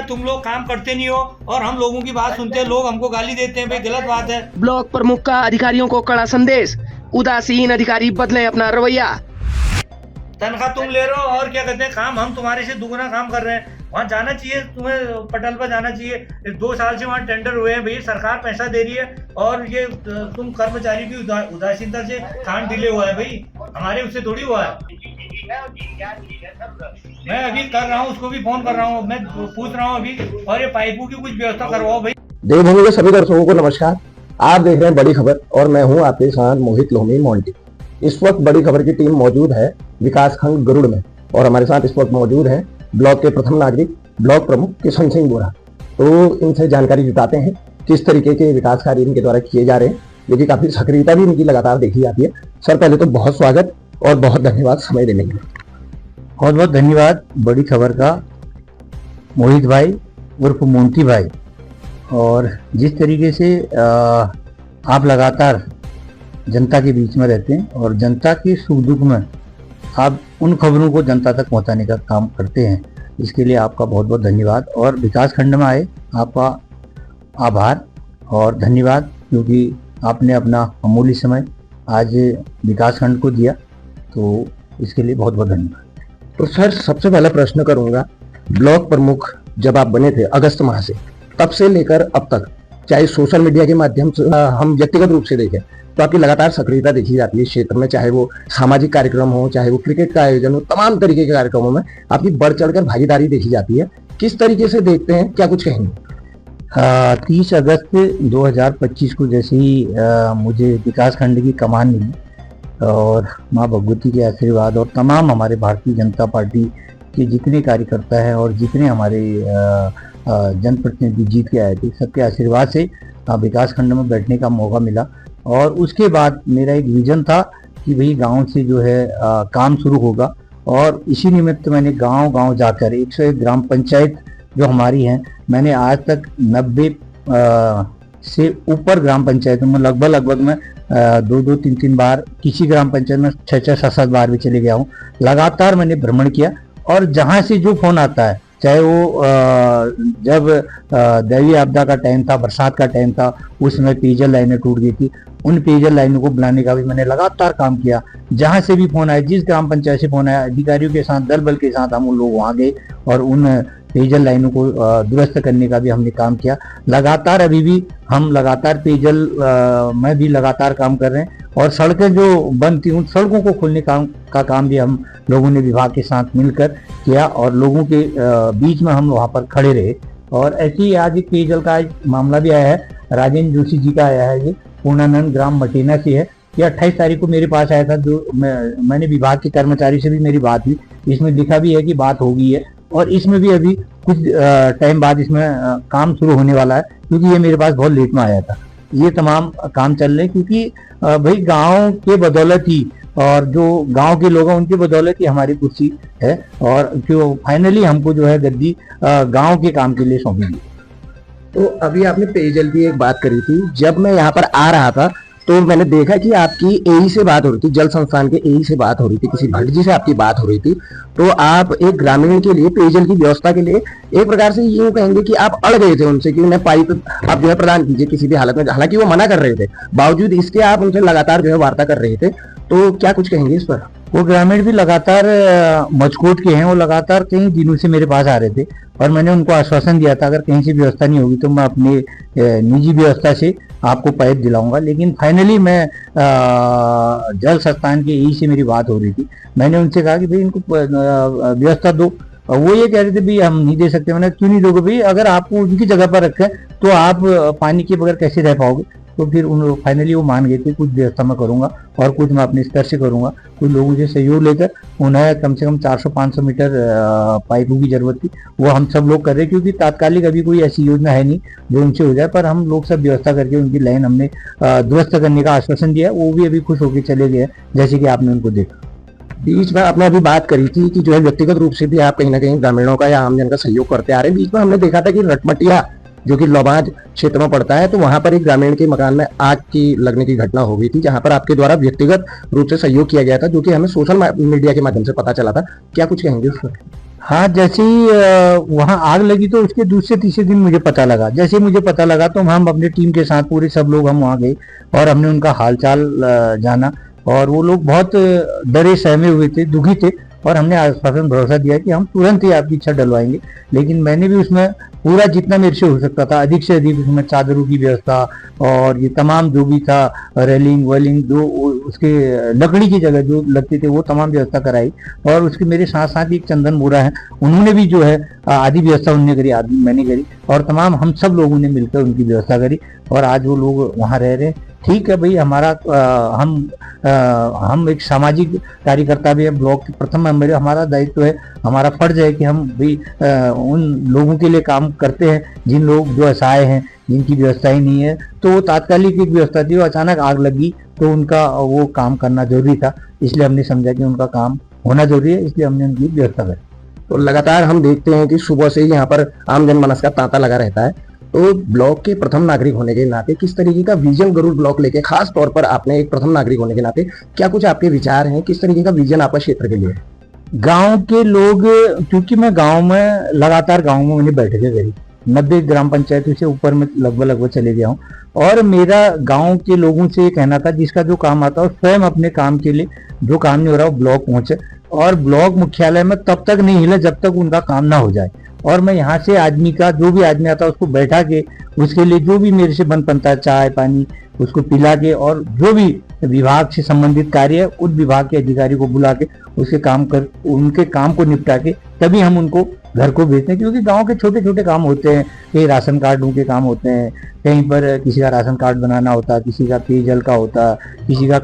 तुम लोग काम करते नहीं हो और हम लोगों की बात सुनते हैं, लोग हमको गाली देते हैं, भाई गलत बात है। ब्लॉक प्रमुख का अधिकारियों को कड़ा संदेश, उदासीन अधिकारी बदलें अपना रवैया। तनख्वाह तुम ले रहे हो और क्या कहते हैं, काम हम तुम्हारे से दुगना काम कर रहे हैं। वहाँ जाना चाहिए, तुम्हें पटल पर जाना चाहिए। 2 साल से वहाँ टेंडर हुए हैं, भाई सरकार पैसा दे रही है और ये तुम कर्मचारी भी उदासीनता से काम डिले हुआ है। भाई हमारे उससे थोड़ी हुआ है। मैं अभी कर रहा हूँ, उसको भी फोन कर रहा हूँ, मैं पूछ रहा हूँ अभी, और ये पाइपों की कुछ व्यवस्था करवाओ भाई। देवभूमि के सभी दर्शकों को नमस्कार। आप देख रहे हैं बड़ी खबर और मैं हूं आपके साथ मोहित लोहमी मोंटी। इस वक्त बड़ी खबर की टीम मौजूद है विकासखंड गरुड़ में और हमारे साथ इस वक्त मौजूद है ब्लॉक के प्रथम नागरिक ब्लॉक प्रमुख किशन सिंह बोरा। तो इनसे जानकारी जुटाते हैं किस तरीके के विकास कार्य इनके द्वारा किए जा रहे हैं, जो कि काफी सक्रियता भी इनकी लगातार देखी जाती है। सर पहले तो बहुत स्वागत और बहुत धन्यवाद समय देने के लिए। बहुत बहुत धन्यवाद बड़ी खबर का मोहित भाई उर्फ मोंटी भाई। और जिस तरीके से आप लगातार जनता के बीच में रहते हैं और जनता के सुख दुख में आप उन खबरों को जनता तक पहुंचाने का काम करते हैं, इसके लिए आपका बहुत बहुत धन्यवाद। और विकास खंड में आए आपका आभार और धन्यवाद, क्योंकि आपने अपना अमूल्य समय आज विकास खंड को दिया, तो इसके लिए बहुत बहुत धन्यवाद। तो सर सबसे पहला प्रश्न करूंगा, ब्लॉक प्रमुख जब आप बने थे अगस्त माह से, तब से लेकर अब तक, चाहे सोशल मीडिया के माध्यम से हम व्यक्तिगत रूप से देखें तो आपकी लगातार सक्रियता देखी जाती है क्षेत्र में, चाहे वो सामाजिक कार्यक्रम हो, चाहे वो क्रिकेट का आयोजन हो, तमाम तरीके के कार्यक्रमों में आपकी बढ़ चढ़कर भागीदारी देखी जाती है। किस तरीके से देखते हैं, क्या कुछ कहेंगे? 30 अगस्त 2025 को जैसे ही मुझे विकास खंड की कमान मिली और माँ भगवती के आशीर्वाद और तमाम हमारे भारतीय जनता पार्टी के जितने कार्यकर्ता हैं और जितने हमारे जनप्रतिनिधि जीत के आए थे, सबके आशीर्वाद से विकास खंड में बैठने का मौका मिला। और उसके बाद मेरा एक विजन था कि भाई गांव से जो है काम शुरू होगा, और इसी निमित्त मैंने गांव जाकर 101 ग्राम पंचायत जो हमारी हैं, मैंने आज तक 90 से ऊपर ग्राम पंचायतों में लगभग मैं 2-2, 3-3 बार, किसी ग्राम पंचायत में 6-6, 7-7 बार भी चले गया हूँ। लगातार मैंने भ्रमण किया और जहाँ से जो फोन आता है, चाहे वो जब दैवीय आपदा का टाइम था, बरसात का टाइम था, उसमें पेयजल लाइनें टूट गई थी, उन पेयजल लाइनों को बनाने का भी मैंने लगातार काम किया। जहाँ से भी फोन आया, जिस ग्राम पंचायत से फोन आया, अधिकारियों के साथ दल बल के साथ हम उन लोग वहाँ गए और उन पेयजल लाइनों को दुरुस्त करने का भी हमने काम किया। लगातार अभी भी हम लगातार पेयजल में भी लगातार काम कर रहे हैं, और सड़कें जो बंद थी उन सड़कों को खोलने का काम भी हम लोगों ने विभाग के साथ मिलकर किया और लोगों के बीच में हम वहाँ पर खड़े रहे। और ऐसे ही आज एक पेयजल का मामला भी आया है, राजेंद्र जोशी जी का आया है, ये पूर्णानंद ग्राम मटेना से है। ये 28 तारीख को मेरे पास आया था, जो मैंने विभाग के कर्मचारी से भी मेरी बात हुई, इसमें लिखा भी है कि बात हो गई है और इसमें भी अभी कुछ टाइम बाद इसमें काम शुरू होने वाला है, क्योंकि ये मेरे पास बहुत लेट में आया था। ये तमाम काम चल रहे हैं, क्योंकि भाई गांव के बदौलत ही और जो गांव के लोग हैं उनकी बदौलत ही हमारी कुर्सी है, और जो फाइनली हमको जो है गद्दी गांव के काम के लिए सौंपी गई। तो अभी आपने पेयजल की एक बात करी थी, जब मैं यहाँ पर आ रहा था तो मैंने देखा कि आपकी एई से बात हो रही थी, जल संस्थान के एई से बात हो रही थी, किसी भट्ट जी से आपकी बात हो रही थी। तो आप एक ग्रामीण के लिए पेयजल की व्यवस्था के लिए एक प्रकार से यूं कहेंगे कि आप अड़ गए थे उनसे कि उन्हें पाइप आप जो है प्रदान कीजिए किसी भी हालत में, हालांकि वो मना कर रहे थे, बावजूद इसके आप उनसे लगातार जो है वार्ता कर रहे थे। तो क्या कुछ कहेंगे इस पर? वो ग्रामीण भी लगातार मजकूट के हैं, वो लगातार कई दिनों से मेरे पास आ रहे थे और मैंने उनको आश्वासन दिया था अगर कहीं से व्यवस्था नहीं होगी तो मैं अपने निजी व्यवस्था से आपको पाइप दिलाऊंगा। लेकिन फाइनली मैं जल संस्थान के ई से मेरी बात हो रही थी, मैंने उनसे कहा कि भाई इनको व्यवस्था दो। वो ये कह रहे थे भाई हम नहीं दे सकते। मैंने क्यों नहीं दोगे भाई, अगर आपको उनकी जगह पर रखें तो आप पानी के बगैर कैसे रह पाओगे। तो फिर उन फाइनली वो मान गए थे, कुछ व्यवस्था मैं करूंगा और कुछ मैं अपने स्तर से करूंगा। कुछ लोगों से सहयोग लेकर उन्हें कम से कम 400-500 मीटर पाइपों की जरूरत थी, वो हम सब लोग कर रहे हैं, क्योंकि तात्कालिक अभी कोई ऐसी योजना है नहीं जो उनसे हो जाए, पर हम लोग सब व्यवस्था करके उनकी लाइन हमने दुरुस्त करने का आश्वासन दिया। वो भी अभी खुश होकर चले गए, जैसे कि आपने उनको देखा। बीच में आपने अभी बात करी थी कि जो है व्यक्तिगत रूप से भी आप कहीं ना कहीं ग्रामीणों का या आमजन का सहयोग करते आ रहे हैं। बीच में हमने देखा था कि रटमटिया जो कि लोबाज क्षेत्र में पड़ता है, तो वहां पर एक ग्रामीण के मकान में आग की लगने की घटना हो गई थी, जहां पर आपके द्वारा व्यक्तिगत रूप से सहयोग किया गया था, जो कि हमें सोशल मीडिया के माध्यम से पता चला था। क्या कुछ कहेंगे उस पर? हाँ, जैसे ही वहाँ आग लगी तो उसके दूसरे तीसरे दिन मुझे पता लगा। जैसे मुझे पता लगा तो हम अपनी टीम के साथ पूरे सब लोग हम वहाँ गए और हमने उनका हालचाल जाना, और वो लोग बहुत डरे सहमे हुए थे, दुखी थे, और हमने आश्वासन भरोसा दिया कि हम तुरंत ही आपकी छत डलवाएंगे। लेकिन मैंने भी उसमें पूरा जितना मेरे से हो सकता था अधिक से अधिक उसमें चादरों की व्यवस्था और ये तमाम जो भी था, रेलिंग वेलिंग जो उसके लकड़ी की जगह जो लगती थी वो तमाम व्यवस्था कराई। और उसके मेरे साथ साथ एक चंदन मोरा है, उन्होंने भी जो है आधी व्यवस्था उन्होंने करी, आधी मैंने करी, और तमाम हम सब लोगों ने मिलकर उनकी व्यवस्था करी, और आज वो लोग वहाँ रह रहे हैं। ठीक है भाई, हमारा हम एक सामाजिक कार्यकर्ता भी है, ब्लॉक के प्रथम मेंबर, हमारा दायित्व है, हमारा फर्ज है कि हम भी उन लोगों के लिए काम करते हैं जिन लोग जो असहाय हैं, जिनकी व्यवस्था ही नहीं है। तो वो तात्कालिक एक व्यवस्था थी, वो अचानक आग लगी तो उनका वो काम करना जरूरी था, इसलिए हमने समझा कि उनका काम होना जरूरी है, इसलिए हमने उनकी व्यवस्था करी। तो लगातार हम देखते हैं कि सुबह से ही यहाँ पर आम जनमानस का तांता लगा रहता है। तो ब्लॉक के प्रथम नागरिक होने के नाते किस तरीके का विजन गरुड़ ब्लॉक लेके, खास तौर पर आपने एक प्रथम नागरिक होने के नाते क्या कुछ आपके विचार हैं, किस तरीके का विजन आपका क्षेत्र के लिए? गांव के लोग, क्योंकि मैं गांव में लगातार गांव में मैंने बैठकें करी, 90 ग्राम पंचायतों से ऊपर में लगभग चले गया हूँ, और मेरा गांव के लोगों से ये कहना था जिसका जो काम आता है स्वयं अपने काम के लिए, जो काम नहीं हो रहा वो ब्लॉक पहुंचे, और ब्लॉक मुख्यालय में तब तक नहीं हिले जब तक उनका काम ना हो जाए। और मैं यहाँ से आदमी का, जो भी आदमी आता है उसको बैठा के उसके लिए जो भी मेरे से बन बनता है, चाय पानी उसको पिला के, और जो भी विभाग से संबंधित कार्य है उस विभाग के अधिकारी को बुला के उसके काम कर, उनके काम को निपटा के तभी हम उनको घर को भेजते हैं। क्योंकि गांव के छोटे छोटे काम होते हैं, कहीं राशन कार्डों के काम होते हैं, कहीं पर किसी का राशन कार्ड बनाना होता है, किसी का पेयजल का होता है, किसी का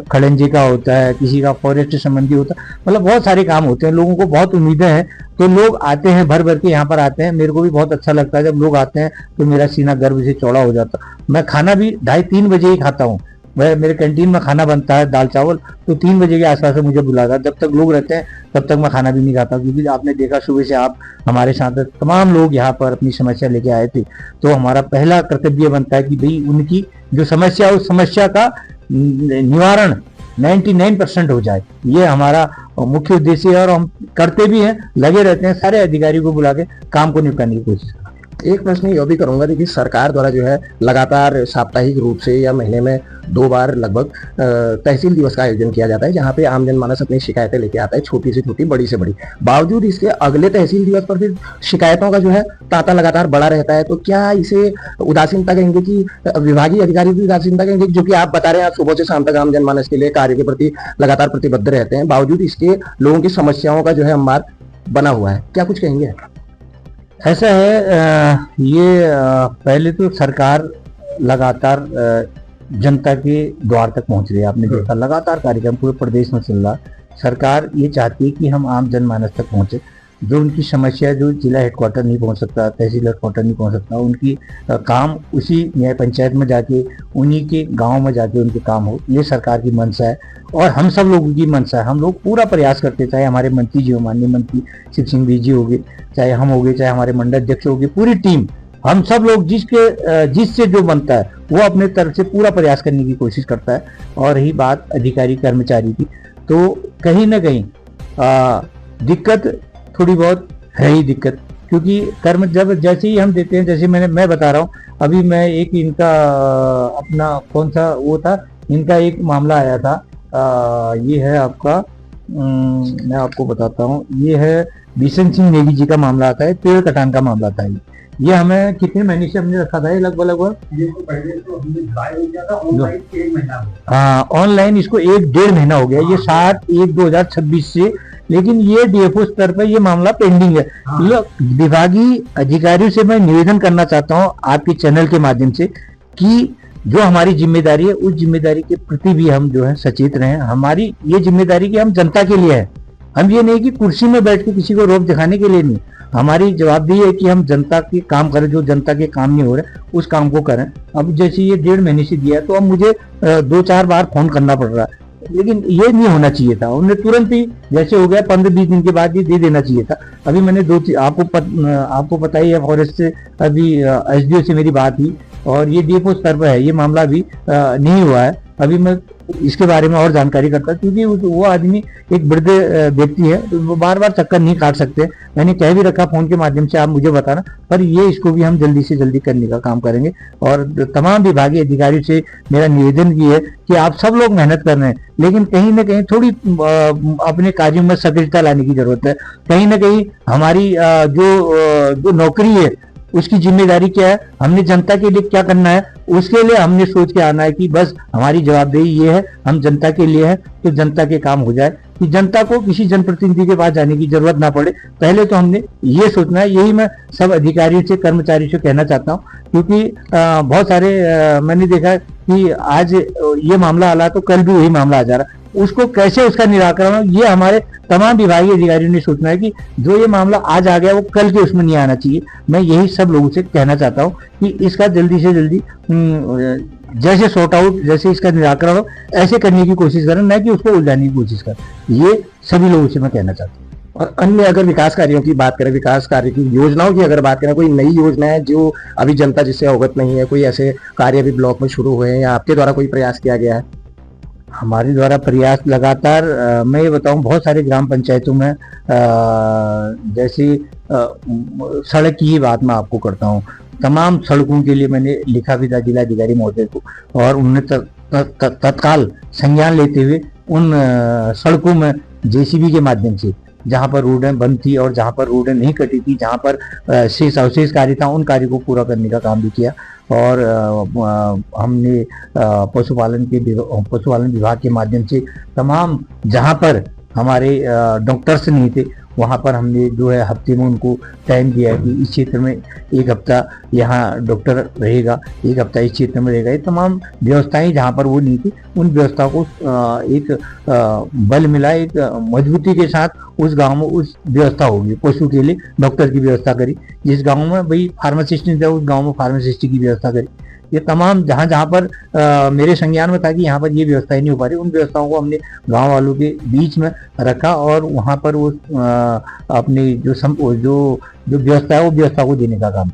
खड़ंजे का होता है, किसी का फॉरेस्ट संबंधी होता है, मतलब बहुत सारे काम होते हैं। लोगों को बहुत उम्मीदें हैं तो लोग आते हैं, भर भर के यहाँ पर आते हैं। मेरे को भी बहुत अच्छा लगता है जब लोग आते हैं, तो मेरा सीना गर्व से चौड़ा हो जाता। मैं खाना भी 2:30-3 बजे ही खाता हूँ। मेरे कैंटीन में खाना बनता है दाल चावल, तो 3 बजे के आसपास मुझे बुलाता। जब तक लोग रहते हैं तब तक मैं खाना भी नहीं खाता, क्योंकि आपने देखा सुबह से आप हमारे साथ तमाम लोग यहाँ पर अपनी समस्या लेके आए थे, तो हमारा पहला कर्तव्य बनता है कि भाई उनकी जो समस्या उस समस्या का निवारण 99% हो जाए। ये हमारा मुख्य उद्देश्य है, और हम करते भी हैं, लगे रहते हैं, सारे अधिकारियों को बुला के काम को निपटाने की कोशिश करते हैं। एक प्रश्न यह भी करूंगा, देखिए सरकार द्वारा जो है लगातार साप्ताहिक रूप से या महीने में 2 बार लगभग तहसील दिवस का आयोजन किया जाता है, जहां पे आम जनमानस अपनी शिकायतें लेके आता है, छोटी से छोटी बड़ी से बड़ी। बावजूद इसके अगले तहसील दिवस पर फिर शिकायतों का जो है तांता लगातार बढ़ा रहता है। तो क्या इसे उदासीनता कहेंगे कि विभागीय अधिकारी की उदासीनता कहेंगे, जो कि आप बता रहे हैं आप सुबह से शाम तक आम जनमानस के लिए कार्य के प्रति लगातार प्रतिबद्ध रहते हैं, बावजूद इसके लोगों की समस्याओं का जो है अंबार बना हुआ है, क्या कुछ कहेंगे? ऐसा है, ये पहले तो सरकार लगातार जनता के द्वार तक पहुंच रही है। आपने देखा लगातार कार्यक्रम पूरे प्रदेश में चल रहा। सरकार ये चाहती है कि हम आम जनमानस तक पहुंचे, जो उनकी समस्या जो जिला हेडक्वार्टर नहीं पहुंच सकता, तहसील हेडक्वार्टर नहीं पहुंच सकता, उनकी काम उसी न्याय पंचायत में जाके, उन्हीं के गांव में जाके उनके काम हो, ये सरकार की मंशा है और हम सब लोगों की मंशा है। हम लोग पूरा प्रयास करते, चाहे हमारे मंत्री जी हो, माननीय मंत्री शिव सिंह जी हो गए, चाहे हम हो गए, चाहे हमारे मंडल अध्यक्ष हो गए, पूरी टीम, हम सब लोग जिससे जो बनता है वो अपने तरफ से पूरा प्रयास करने की कोशिश करता है। और रही बात अधिकारी कर्मचारी की, तो कहीं ना कहीं दिक्कत थोड़ी बहुत है ही दिक्कत, क्योंकि कर्म जब जैसे ही हम देते हैं, जैसे मैं बता रहा हूँ, अभी मैं एक इनका अपना कौन सा वो था, इनका एक मामला आया था, ये है आपका, मैं आपको बताता हूँ, ये है बिशन सिंह नेगी जी का मामला आता है, पेड़ कटान का मामला था। ये हमें कितने महीने से हमने रखा था, ये लगभग हाँ ऑनलाइन इसको 1-1.5 महीना हो गया, ये 7/1/2026 से, लेकिन ये डीएफओ स्तर पर ये मामला पेंडिंग है। विभागीय अधिकारियों से मैं निवेदन करना चाहता हूँ आपके चैनल के माध्यम से कि जो हमारी जिम्मेदारी है उस जिम्मेदारी के प्रति भी हम जो है सचेत रहें। हमारी ये जिम्मेदारी कि हम जनता के लिए है, हम ये नहीं कि कुर्सी में बैठ के किसी को रोक दिखाने के लिए नहीं। हमारी जवाबदेही है कि हम जनता के काम करें, जो जनता के काम नहीं हो रहे उस काम को करें। अब जैसे ये 1.5 महीने से दिया है, तो अब मुझे 2-4 बार फोन करना पड़ रहा है, लेकिन ये नहीं होना चाहिए था। उन्हें तुरंत ही जैसे हो गया 15-20 दिन के बाद ये दे देना चाहिए था। अभी मैंने आपको पता ही है, फॉरेस्ट से अभी एसडीओ से मेरी बात हुई और ये डीएफओ स्तर पर है, ये मामला भी नहीं हुआ है। अभी मैं इसके बारे में और जानकारी करता, क्योंकि वो आदमी एक वृद्ध व्यक्ति है, तो वो बार बार चक्कर नहीं काट सकते। मैंने कह भी रखा फोन के माध्यम से आप मुझे बताना, पर ये इसको भी हम जल्दी से जल्दी करने का काम करेंगे। और तमाम विभागीय अधिकारियों से मेरा निवेदन भी है कि आप सब लोग मेहनत कर रहे हैं, लेकिन कहीं ना कहीं थोड़ी अपने कार्यों में सक्रियता लाने की जरूरत है। कहीं ना कहीं हमारी जो नौकरी है उसकी जिम्मेदारी क्या है, हमने जनता के लिए क्या करना है, उसके लिए हमने सोच के आना है कि बस हमारी जवाबदेही ये है, हम जनता के लिए है तो जनता के काम हो जाए, कि जनता को किसी जनप्रतिनिधि के पास जाने की जरूरत ना पड़े। पहले तो हमने ये सोचना है। यही मैं सब अधिकारियों से, कर्मचारियों से कहना चाहता हूँ, क्योंकि बहुत सारे मैंने देखा कि आज ये मामला आला तो कल भी वही मामला आ जा रहा है। उसको कैसे उसका निराकरण हो, ये हमारे तमाम विभागीय अधिकारियों ने सोचना है कि जो ये मामला आज आ गया वो कल के उसमें नहीं आना चाहिए। मैं यही सब लोगों से कहना चाहता हूँ कि इसका जल्दी से जल्दी जैसे सॉर्ट आउट, जैसे इसका निराकरण हो, ऐसे करने की कोशिश करें, न कि उसको उलझाने की कोशिश करें। ये सभी लोगों से मैं कहना चाहता हूँ। और अन्य अगर विकास कार्यों की बात करें, विकास कार्य की योजनाओं की अगर बात करें, कोई नई योजना है जो अभी जनता जिससे अवगत नहीं है, कोई ऐसे कार्य भी ब्लॉक में शुरू हुए हैं या आपके द्वारा कोई प्रयास किया गया है? हमारे द्वारा प्रयास लगातार, मैं ये बताऊं, बहुत सारे ग्राम पंचायतों में जैसे सड़क की ही बात मैं आपको करता हूं। तमाम सड़कों के लिए मैंने लिखा भी था जिलाधिकारी महोदय को, और उन्होंने तत्काल संज्ञान लेते हुए उन सड़कों में जेसीबी के माध्यम से, जहां पर रोडें बंद थी और जहां पर रोडें नहीं कटी थी, जहां पर शेष अवशेष कार्य था, उन कार्यों को पूरा करने का काम भी किया। और हमने पशुपालन विभाग के माध्यम से तमाम जहां पर हमारे डॉक्टर्स नहीं थे वहां पर हमने जो है हफ्ते में उनको टाइम दिया है कि इस क्षेत्र में एक हफ्ता यहाँ डॉक्टर रहेगा, एक हफ्ता इस क्षेत्र में रहेगा। ये तमाम व्यवस्थाएं जहाँ पर वो नहीं थी, उन व्यवस्थाओं को एक बल मिला, एक मजबूती के साथ उस गांव में उस व्यवस्था होगी। पशु के लिए डॉक्टर की व्यवस्था करी, जिस गांव में भाई फार्मासिस्ट नहीं था उस गांव में फार्मासिस्ट की व्यवस्था करी। ये तमाम जहाँ जहाँ पर मेरे संज्ञान में था कि यहाँ पर ये व्यवस्थाएं नहीं हो पा रही, उन व्यवस्थाओं को हमने गांव वालों के बीच में रखा और वहाँ पर वो अपनी जो व्यवस्था है वो व्यवस्था को देने का काम।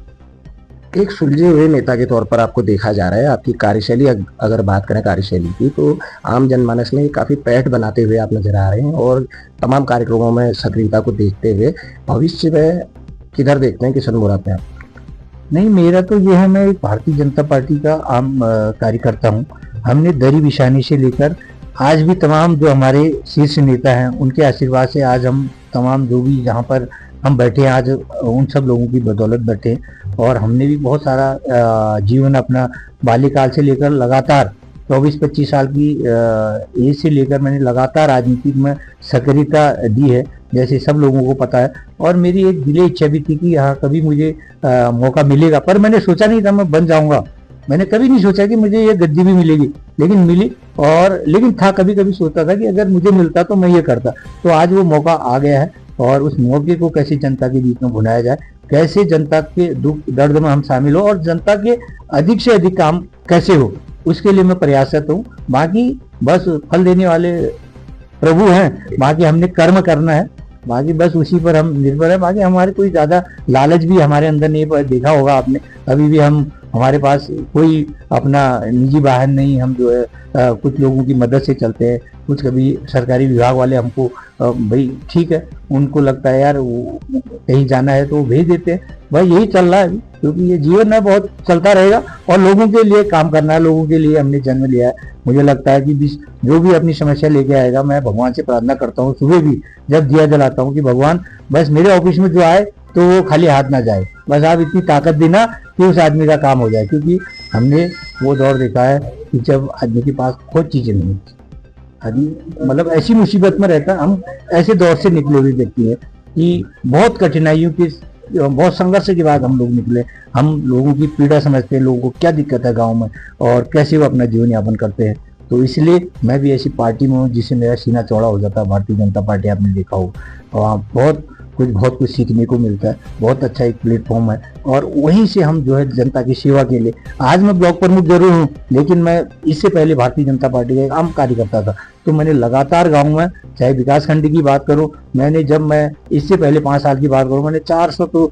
एक सुलझे हुए नेता के तौर पर आपको देखा जा रहा है। आपकी कार्यशैली अगर बात करें कार्यशैली की, तो आम जनमानस में काफ़ी पैठ बनाते हुए आप नजर आ रहे हैं और तमाम कार्यक्रमों में सक्रियता को देखते हुए भविष्य में किधर देखते हैं, किस अनुराग में आप? नहीं, मेरा तो ये है, मैं एक भारतीय जनता पार्टी का आम कार्यकर्ता हूँ। हमने दरी बिछाने से लेकर आज भी तमाम जो हमारे शीर्ष नेता हैं उनके आशीर्वाद से आज हम तमाम जो भी जहाँ पर हम बैठे हैं आज उन सब लोगों की बदौलत बैठे हैं। और हमने भी बहुत सारा जीवन अपना बाल्यकाल से लेकर लगातार 24-25 साल की एज से लेकर मैंने लगातार राजनीति में सक्रियता दी है, जैसे सब लोगों को पता है। और मेरी एक दिली इच्छा भी थी कि यहाँ कभी मुझे मौका मिलेगा, पर मैंने सोचा नहीं था मैं बन जाऊंगा। मैंने कभी नहीं सोचा कि मुझे ये गद्दी भी मिलेगी, लेकिन मिली। और लेकिन था, कभी कभी सोचता था कि अगर मुझे मिलता तो मैं ये करता। तो आज वो मौका आ गया है और उस मौके को कैसे जनता के बीच में भुनाया जाए, कैसे जनता के दुख दर्द में हम शामिल हो और जनता के अधिक से अधिक काम कैसे हो, उसके लिए मैं प्रयासरत हूँ। बाकी बस फल देने वाले प्रभु हैं, बाकी हमने कर्म करना है, बाकी बस उसी पर हम निर्भर है। बाकी हमारे कोई ज्यादा लालच भी हमारे अंदर नहीं, देखा होगा आपने, अभी भी हमारे पास कोई अपना निजी वाहन नहीं, हम जो है कुछ लोगों की मदद से चलते हैं। कुछ कभी सरकारी विभाग वाले हमको भाई ठीक है, उनको लगता है यार कहीं जाना है तो वो भेज देते हैं। भाई यही चल रहा है अभी, क्योंकि ये जीवन में बहुत चलता रहेगा और लोगों के लिए काम करना है, लोगों के लिए हमने जन्म लिया है। मुझे लगता है कि जो भी अपनी समस्या लेके आएगा, मैं भगवान से प्रार्थना करता हूँ सुबह भी जब दिया जलाता हूँ कि भगवान बस मेरे ऑफिस में जो आए तो वो खाली हाथ ना जाए, बस आप इतनी ताकत देना कि उस आदमी का काम हो जाए। क्योंकि हमने वो दौर देखा है कि जब आदमी के पास खुद चीजें नहीं, आदमी मतलब ऐसी मुसीबत में रहता है। हम ऐसे दौर से निकले हुए व्यक्ति है कि बहुत कठिनाइयों की, बहुत संघर्ष के बाद हम लोग निकले। हम लोगों की पीड़ा समझते हैं, लोगों को क्या दिक्कत है गांव में और कैसे वो अपना जीवन यापन करते हैं। तो इसलिए मैं भी ऐसी पार्टी में हूँ जिससे मेरा सीना चौड़ा हो जाता है। भारतीय जनता पार्टी आपने देखा हो, और बहुत कुछ सीखने को मिलता है। बहुत अच्छा एक प्लेटफॉर्म है और वहीं से हम जो है जनता की सेवा के लिए, आज मैं ब्लॉक प्रमुख जरूर हूँ, लेकिन मैं इससे पहले भारतीय जनता पार्टी का एक आम कार्यकर्ता था। तो मैंने लगातार गाँव में, चाहे विकास खंड की बात करूँ, मैं इससे पहले 5 साल की बात करूँ, मैंने 400 तो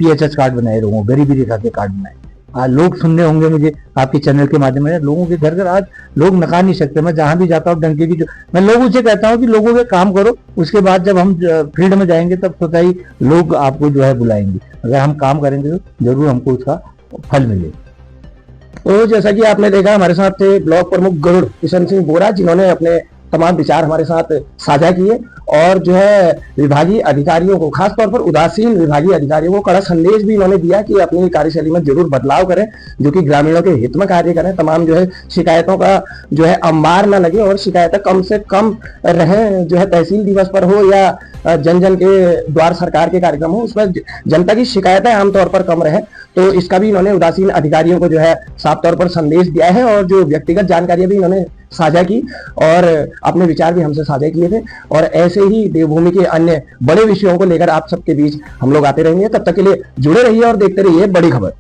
PHS कार्ड बनाए लोगों, गरीबी रेखा के कार्ड बनाए। लोग सुनने होंगे मुझे आपके चैनल के माध्यम से, लोगों के घर घर आज लोग नकार नहीं सकते। मैं जहां भी जाता हूँ डंके की जो मैं लोगों से कहता हूँ कि लोगों के काम करो, उसके बाद जब हम फील्ड में जाएंगे तब तो ही लोग आपको जो है बुलाएंगे। अगर हम काम करेंगे तो जरूर हमको उसका फल मिलेगा। तो जैसा कि आपने देखा, हमारे साथ थे ब्लॉक प्रमुख गरुड़ किशन सिंह बोरा, जिन्होंने अपने तमाम विचार हमारे साथ साझा किए और जो है विभागीय अधिकारियों को, खासतौर पर उदासीन विभागीय अधिकारियों को कड़ा संदेश भी इन्होंने दिया कि अपनी कार्यशैली में जरूर बदलाव करें, जो कि ग्रामीणों के हित में कार्य करें। तमाम जो है शिकायतों का जो है अंबार न लगे और शिकायतें कम से कम रहें, जो है तहसील दिवस पर हो या जन जन के द्वार सरकार के कार्यक्रम हो, उसमें जनता की शिकायतें आमतौर पर कम रहे। तो इसका भी इन्होंने उदासीन अधिकारियों को जो है साफ तौर पर संदेश दिया है और जो व्यक्तिगत जानकारियां भी इन्होंने साझा की और अपने विचार भी हमसे साझा किए थे। और ऐसे ही देवभूमि के अन्य बड़े विषयों को लेकर आप सबके बीच हम लोग आते रहेंगे। तब तक के लिए जुड़े रहिए और देखते रहिए बड़ी खबर।